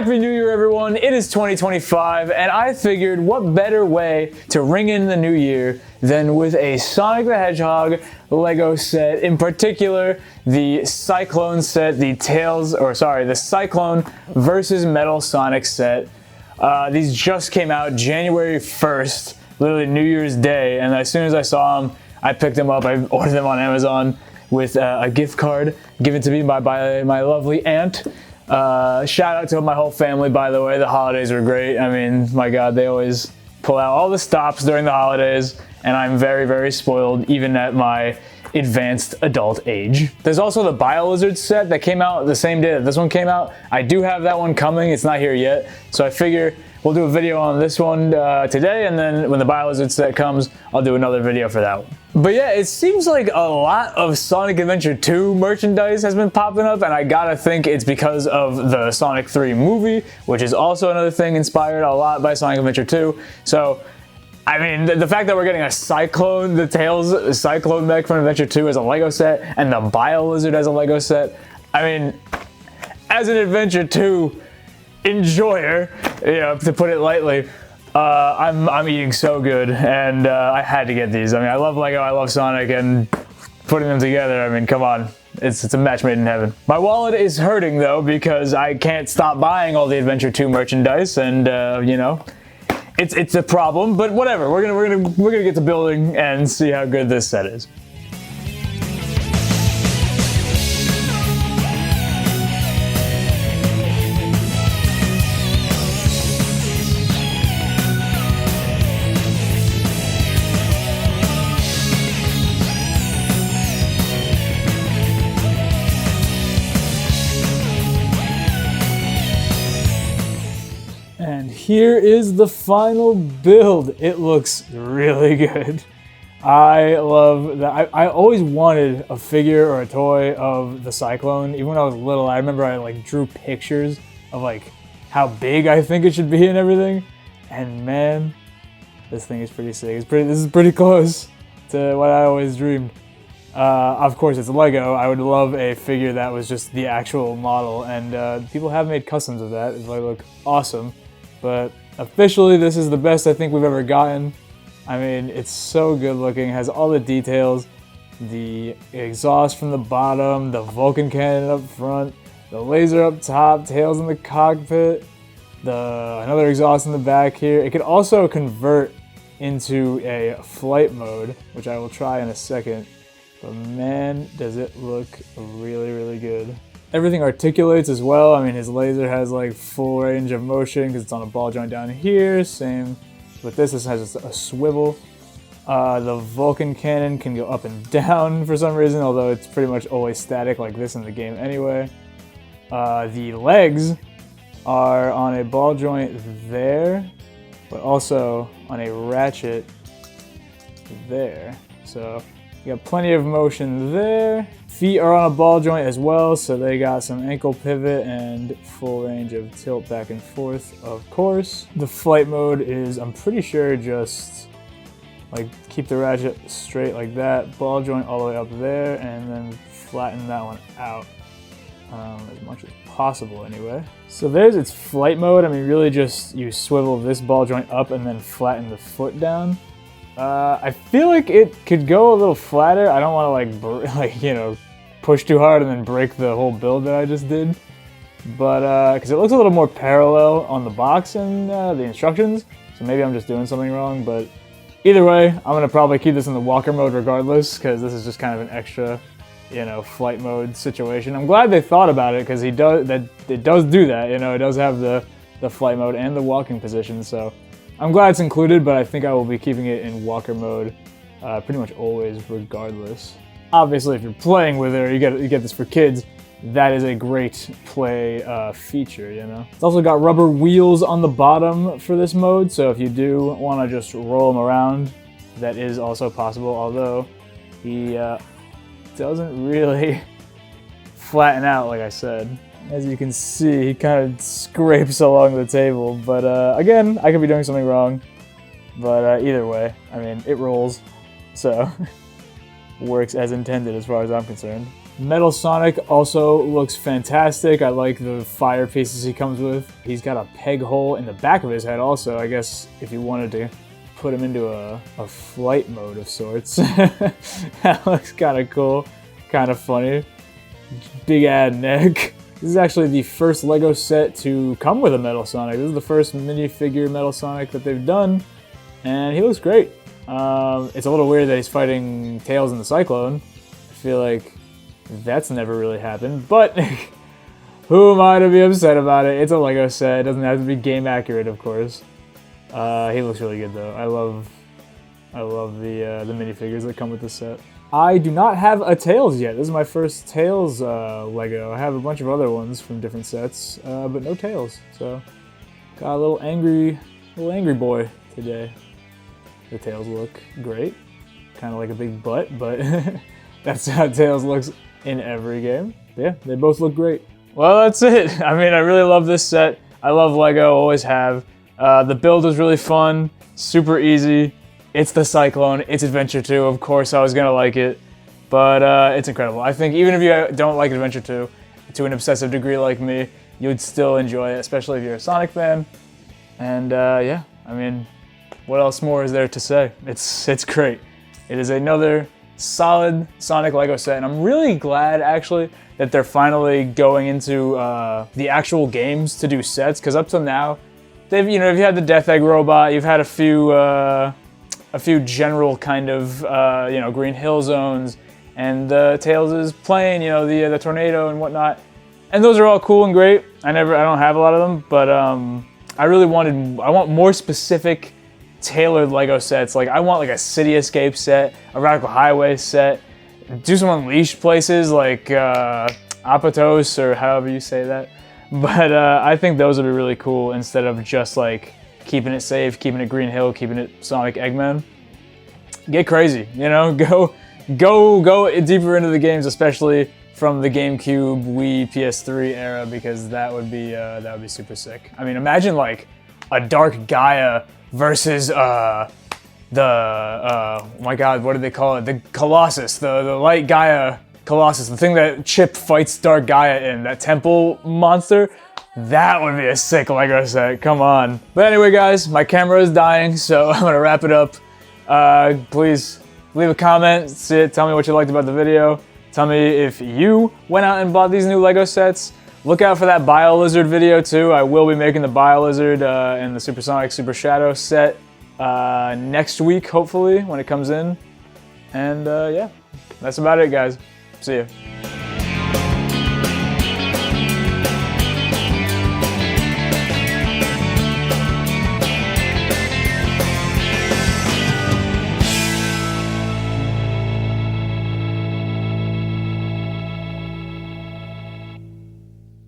Happy New Year, everyone. It is 2025, and I figured what better way to ring in the new year than with a Sonic the Hedgehog Lego set, in particular, the Cyclone set, the Cyclone versus Metal Sonic set. These just came out January 1st, literally New Year's Day, and as soon as I saw them, I picked them up. I ordered them on Amazon with a gift card given to me by my lovely aunt. Shout out to my whole family, by the way. The holidays were great. I mean, my God, they always pull out all the stops during the holidays, and I'm very, very spoiled, even at my advanced adult age. There's also the BioLizard set that came out the same day that this one came out. I do have that one coming. It's not here yet, so I figure we'll do a video on this one today, and then when the BioLizard set comes, I'll do another video for that one. But yeah, it seems like a lot of Sonic Adventure 2 merchandise has been popping up, and I gotta think it's because of the Sonic 3 movie, which is also another thing inspired a lot by Sonic Adventure 2. So, I mean, the fact that we're getting a Cyclone, the Tails Cyclone mech from Adventure 2 as a Lego set, and the BioLizard as a Lego set, I mean, as an Adventure 2 enjoyer, you know, to put it lightly, I'm eating so good, and I had to get these. I mean, I love Lego, I love Sonic, and putting them together, I mean, come on. It's a match made in heaven. My wallet is hurting, though, because I can't stop buying all the Adventure 2 merchandise, and, you know, it's a problem, but whatever. We're gonna get to building and see how good this set is. And here is the final build. It looks really good. I love that. I always wanted a figure or a toy of the Cyclone. Even when I was little, I remember I like drew pictures of like how big I think it should be and everything. And man, this thing is pretty sick. This is pretty close to what I always dreamed. Of course, it's Lego. I would love a figure that was just the actual model, and people have made customs of that. They look awesome. But officially, this is the best I think we've ever gotten. I mean, it's so good looking, it has all the details, the exhaust from the bottom, the Vulcan cannon up front, the laser up top, tails in the cockpit, another exhaust in the back here. It can also convert into a flight mode, which I will try in a second. But man, does it look really, really good. Everything articulates as well. I mean, his laser has like full range of motion because it's on a ball joint down here. Same with this. This has a swivel. The Vulcan cannon can go up and down for some reason, although it's pretty much always static like this in the game anyway. The legs are on a ball joint there, but also on a ratchet there. So you got plenty of motion there. Feet are on a ball joint as well, so they got some ankle pivot and full range of tilt back and forth, of course. The flight mode is, I'm pretty sure, just like keep the ratchet straight like that, ball joint all the way up there, and then flatten that one out as much as possible anyway. So there's its flight mode. I mean, really just you swivel this ball joint up and then flatten the foot down. I feel like it could go a little flatter. I don't want to like you know, push too hard and then break the whole build that I just did. But because it looks a little more parallel on the box and the instructions, so maybe I'm just doing something wrong. But either way, I'm gonna probably keep this in the walker mode regardless, because this is just kind of an extra, you know, flight mode situation. I'm glad they thought about it, because it does do that. You know, it does have the flight mode and the walking position. So I'm glad it's included, but I think I will be keeping it in walker mode pretty much always regardless. Obviously, if you're playing with it or you get this for kids, that is a great play feature, you know. It's also got rubber wheels on the bottom for this mode, so if you do want to just roll them around, that is also possible, although he doesn't really flatten out like I said. As you can see, he kind of scrapes along the table, but again, I could be doing something wrong. But either way, I mean, it rolls, so works as intended as far as I'm concerned. Metal Sonic also looks fantastic. I like the fire pieces he comes with. He's got a peg hole in the back of his head also, I guess if you wanted to put him into a flight mode of sorts. That looks kind of cool, kind of funny. Big ad neck. This is actually the first LEGO set to come with a Metal Sonic. This is the first minifigure Metal Sonic that they've done, and he looks great. It's a little weird that he's fighting Tails in the Cyclone. I feel like that's never really happened, but who am I to be upset about it? It's a LEGO set. It doesn't have to be game accurate, of course. He looks really good though. I love the minifigures that come with this set. I do not have a Tails yet. This is my first Tails LEGO. I have a bunch of other ones from different sets, but no Tails. So got a little angry boy today. The Tails look great, kind of like a big butt, but that's how Tails looks in every game. Yeah, they both look great. Well, that's it. I mean, I really love this set. I love LEGO, always have. The build was really fun, super easy. It's the Cyclone, it's Adventure 2, of course I was gonna like it, but it's incredible. I think even if you don't like Adventure 2 to an obsessive degree like me, you would still enjoy it, especially if you're a Sonic fan. And yeah, I mean, what else more is there to say? It's great. It is another solid Sonic LEGO set, and I'm really glad actually that they're finally going into the actual games to do sets, because up till now, you've had the Death Egg robot, you've had a few general kind of, Green Hill zones, and Tails' plane, the tornado and whatnot. And those are all cool and great. I don't have a lot of them, but I want more specific, tailored LEGO sets. Like, I want like a City Escape set, a Radical Highway set, do some Unleashed places like Apatos, or however you say that. But I think those would be really cool instead of just like keeping it safe, keeping it Green Hill, keeping it Sonic Eggman. Get crazy, go deeper into the games, especially from the GameCube, Wii, PS3 era, because that would be super sick. I mean, imagine like a Dark Gaia versus oh my God, what do they call it? The Colossus, the Light Gaia Colossus, the thing that Chip fights Dark Gaia in, that temple monster. That would be a sick LEGO set, come on. But anyway guys, my camera is dying, so I'm gonna wrap it up. Please leave a comment, tell me what you liked about the video. Tell me if you went out and bought these new LEGO sets. Look out for that Bio-Lizard video too. I will be making the Bio-Lizard and the Supersonic Super Shadow set next week, hopefully, when it comes in. And yeah, that's about it guys. See ya.